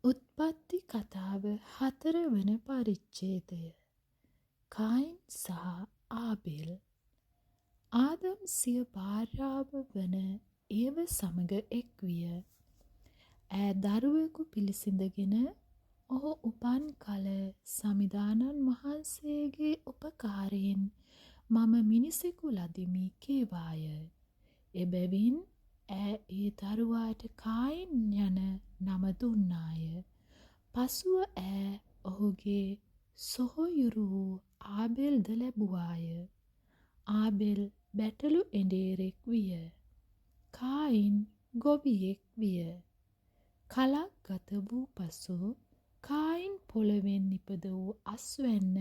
උත්පත්ති කතාව 4 වන පරිච්ඡේදය. කයින් සහ ආබෙල්. ආදම් සිය භාර්යාව වන ඒව සමග එක් විය. ඈ දරුවෙකු පිළිසිඳගෙන ඔහු උපන් කල සමිදානන් වහන්සේගේ උපකාරයෙන් මම මිනිසෙකු ලදිමි කීවාය. එබැවින් ඈ ඒ දරුවාට කායින් යන නම දුන්නාය. පසුව ඈ ඔහුගේ සොහොයුරු වූ ආබෙල්ද ලැබුවාය. ආබෙල් බැටළු එඬේරෙක් විය. කායින් ගොවියෙක් විය. කලක් ගත වූ පසු කායින් පොළොවෙන් නිපද වූ අස්වැන්න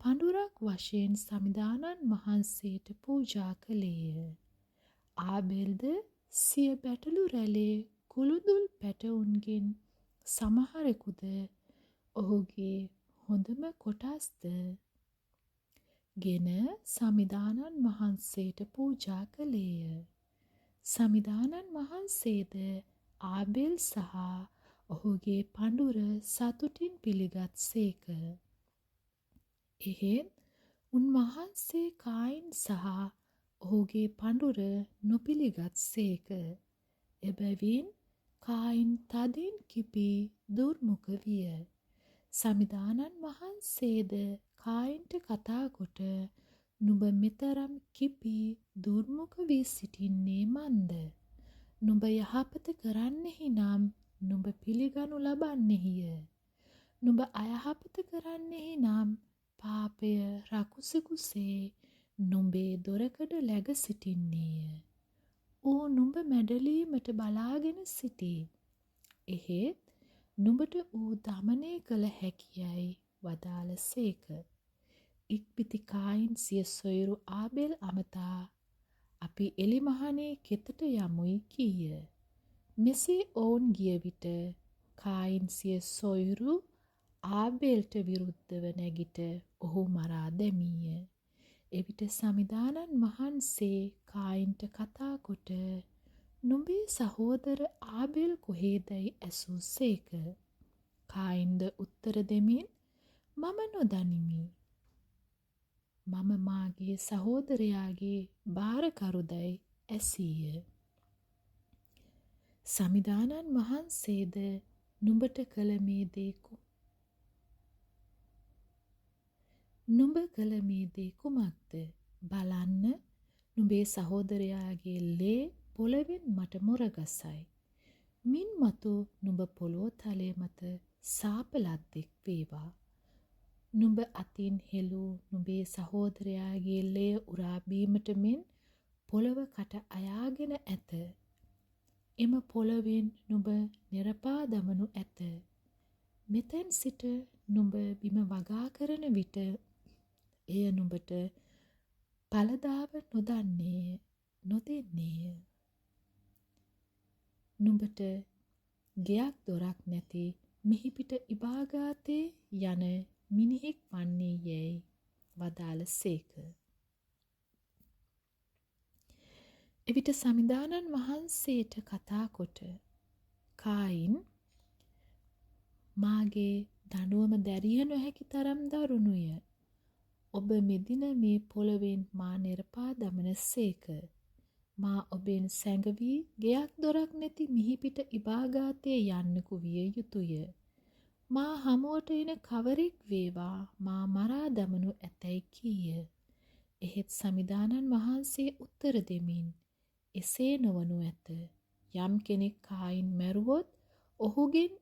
පඬුරක් වශයෙන් සමිදානන් වහන්සේට පූජා කළේය. ආබෙල්ද සිය බැටළු රැළේ කුළුදුල් පැටවුන්ගෙන් සමහරෙකුද ඔහුගේ හොඳම කොටස්ද ගෙන සමිදානන් වහන්සේට පූජා කළේය. සමිදානන් වහන්සේද ආබෙල් සහ ඔහුගේ පඬුර සතුටින් පිළිගත් සේක. එහෙත් උන්වහන්සේ කායින් සහ ඔහුගේ පඬුර නොපිළිගත් සේක. එබැවින් කායින් තදින් කිපී දුර්මුඛ විය. සමිදානන් වහන්සේද කායින්ට කතා කොට නුඹ මෙතරම් කිපී දුර්මුඛ වී සිටින්නේ මන්ද? නුඹ යහපත කරන්නෙහි නම් නුඹ පිළිගනු ලබන්නෙහිය. නුඹ අයහපත කරන්නෙහි නම් පාපය රකුසෙකුසේ නුඹේ දොරකඩ läග සිටින්නේය. ඌ නුඹ මැඩලීමට බලාගෙන සිටී. එහෙත් නුඹට ඌ දමනය කළ හැකියයි වදාළ සේක. ඉක්බිති කායින් සිය සොයුරු ආබෙල් අමතා අපි එලිමහනේ කෙතට යමුයි කීය. මෙසේ ඔවුන් ගිය විට කායින් සිය සොයුරු ආබෙල්ට විරුද්ධව නැගිට ඔහු මරා දැමීය. එවිට සමිදානන් වහන්සේ කායින්ට කතා කොට නුඹේ සහෝදර ආබෙල් කොහේදැයි ඇසූ සේක. කායින්ද උත්තර දෙමින් මම නොදනිමි. මම මාගේ සහෝදරයාගේ භාරකරුදැයි ඇසීය. සමිදානන් වහන්සේද නුඹට කළ මේ දේ නුඹ කළ මේ දේ කුමක්ද? බලන්න, නුඹේ සහෝදරයාගේ ලේ පොළවෙන් මට මොරගසයි. මින් මතු නුඹ පොළොව තලය මත සාප ලද්දෙක් වේවා. නුඹ අතින් හෙළූ නුඹේ සහෝදරයාගේ ලේ උරා බීමට මෙන් පොළව කට අයාගෙන ඇත. එම පොළොවෙන් නුඹ නෙරපා දමනු ඇත. මෙතැන් සිට නුඹ බිම වගා කරන විට එය නුඹට ඵලදාව නොදෙන්නේය. නුඹට ගෙයක් දොරක් නැති මිහිපිට ඉබාගාතේ යන මිනිහෙක් වන්නේ යැයි වදාළ සේක. එවිට සමිදානන් වහන්සේට කතා කොට කායින් මාගේ දඬුවම දැරිය නොහැකි තරම් දරුණුය. ඔබ මෙදින මේ පොළොවෙන් මා නෙරපා දමන සේක. මා ඔබෙන් සැඟවී ගෙයක් දොරක් නැති මිහිපිට ඉබාගාතේ යන්නෙකු විය යුතුය. මා හමුවට එන කවරෙක් වේවා මා මරා දමනු ඇතැයි කීය. එහෙත් සමිදානන් වහන්සේ උත්තර දෙමින් එසේ නොවනු ඇත. යම් කෙනෙක් කායින් මැරුවොත් ඔහුගෙන්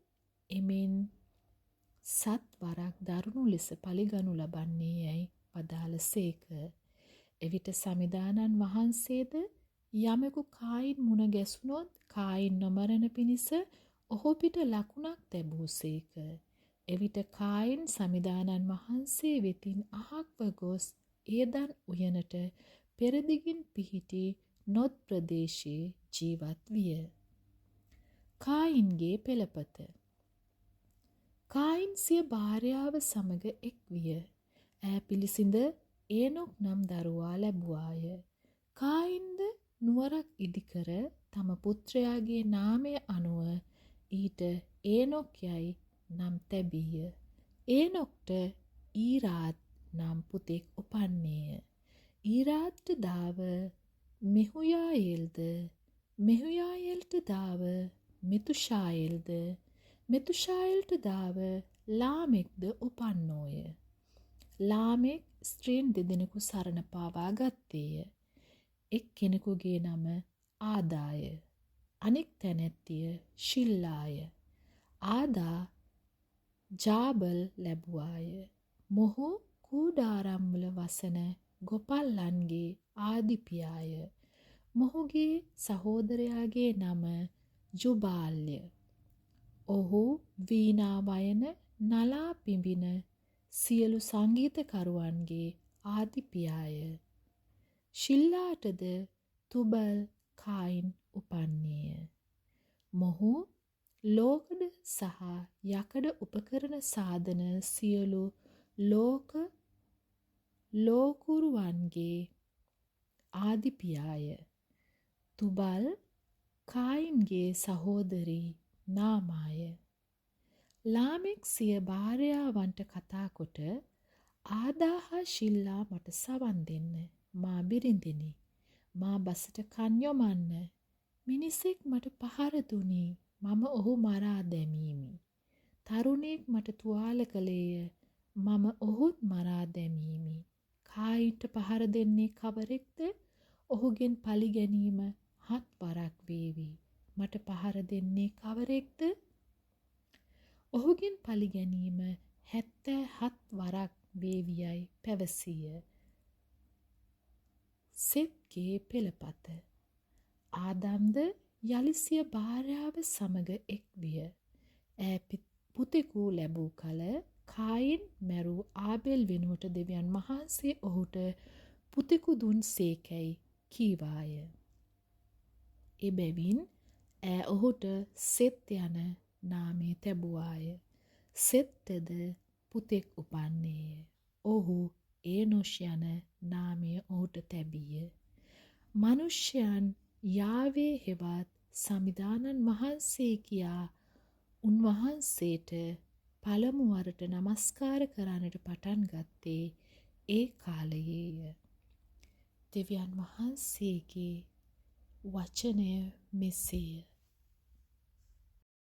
එමෙන් සත් වරක් දරුණු ලෙස පලිගනු ලබන්නේ යැයි වදාළ සේක. එවිට සමිදානන් වහන්සේද යමෙකු කායින් මුණ ගැසුනොත් කායින් නොමරණ පිණිස ඔහු පිට ලකුණක් තැබූ සේක. එවිට කායින් සමිදානන් වහන්සේ වෙතින් අහක්ව ගොස් ඒදන් උයනට පෙරදිගින් පිහිටි නොද් ප්‍රදේශයේ ජීවත් විය. කායින්ගේ පෙළපත. කායින් සිය භාර්යාව සමග එක් විය. ඈ පිළිසිඳ ඒනොක් නම් දරුවා ලැබුවාය. කායින්ද නුවරක් ඉදිකර තම පුත්‍රයාගේ නාමය අනුව ඊට ඒනොක් යයි නම් තැබීය. ඒනොක්ට ඊරාත් නම් පුතෙක් උපන්නේය. ඊරාත්ට දාව මෙහුයායෙල්ද, මෙහුයායෙල්ට දාව මෙතුෂායෙල්ද, මෙතුෂායෙල්ට දාව ලාමෙක්ද උපන්නෝය. ලාමෙක් ස්ත්‍රීන් දෙදෙනෙකු සරණ පාවා ගත්තේය. එක් කෙනෙකුගේ නම ආදාය. අනෙක් තැනැත්තිය ශිල්ලාය. ආදා ජාබල් ලැබුවාය. මොහු කූඩාරම්වල වසන ගොපල්ලන්ගේ ආදිපියාය. මොහුගේ සහෝදරයාගේ නම ජුබාල්ය. ඔහු වීණා වයන නලා පිඹින සියලු සංගීතකරුවන්ගේ ආදිපියාය. ශිල්ලාටද තුබල් කායින් උපන්නේය. මොහු ලෝකඩ සහ යකඩ උපකරණ සාධන සියලු ලෝකුරුවන්ගේ ආදිපියාය. තුබල් කායින්ගේ සහෝදරී නාමාය. ලාමෙක් සිය භාර්යාවන්ට කතාකොට ආදා හා ශිල්ලා මට සවන් දෙන්න. මා බිරිඳිනි. මා බසට කන් යොමන්න. මිනිසෙක් මට පහර දුනි. මම ඔහු මරා දැමීමි. තරුණයෙක් මට තුවාල කළේය. මම ඔහුත් මරා දැමීමි. කායින්ට පහර දෙන්නේ කවරෙක්ද? ඔහුගෙන් පලි ගැනීම 7 වරක් වේවි. මට පහර දෙන්නේ කවරෙක්ද? ඔහුගෙන් පලි ගැනීම 77 වරක් වේවියයි පැවසීය. සෙත්ගේ පෙළපත. ආදම්ද යලි සිය භාර්යාව සමග එක් විය. ඈ පුතෙකු ලැබූ කල කායින් මැරූ ආබෙල් වෙනුවට දෙවියන් වහන්සේ ඔහුට පුතෙකු දුන් සේකැයි කීවාය. එබැවින් ඈ ඔහුට සෙත් යන නාමය තැබුවාය. සෙත්ටද පුතෙක් උපන්නේය. ඔහු ඒනොෂ් යන නාමය ඔහුට තැබීය. මනුෂ්‍යයන් යාවේ හෙවත් සමිදානන් වහන්සේ කියා උන්වහන්සේට පළමුවරට නමස්කාර කරන්නට පටන් ගත්තේ ඒ කාලයේය. දෙවියන් වහන්සේගේ වචනය මෙසේය.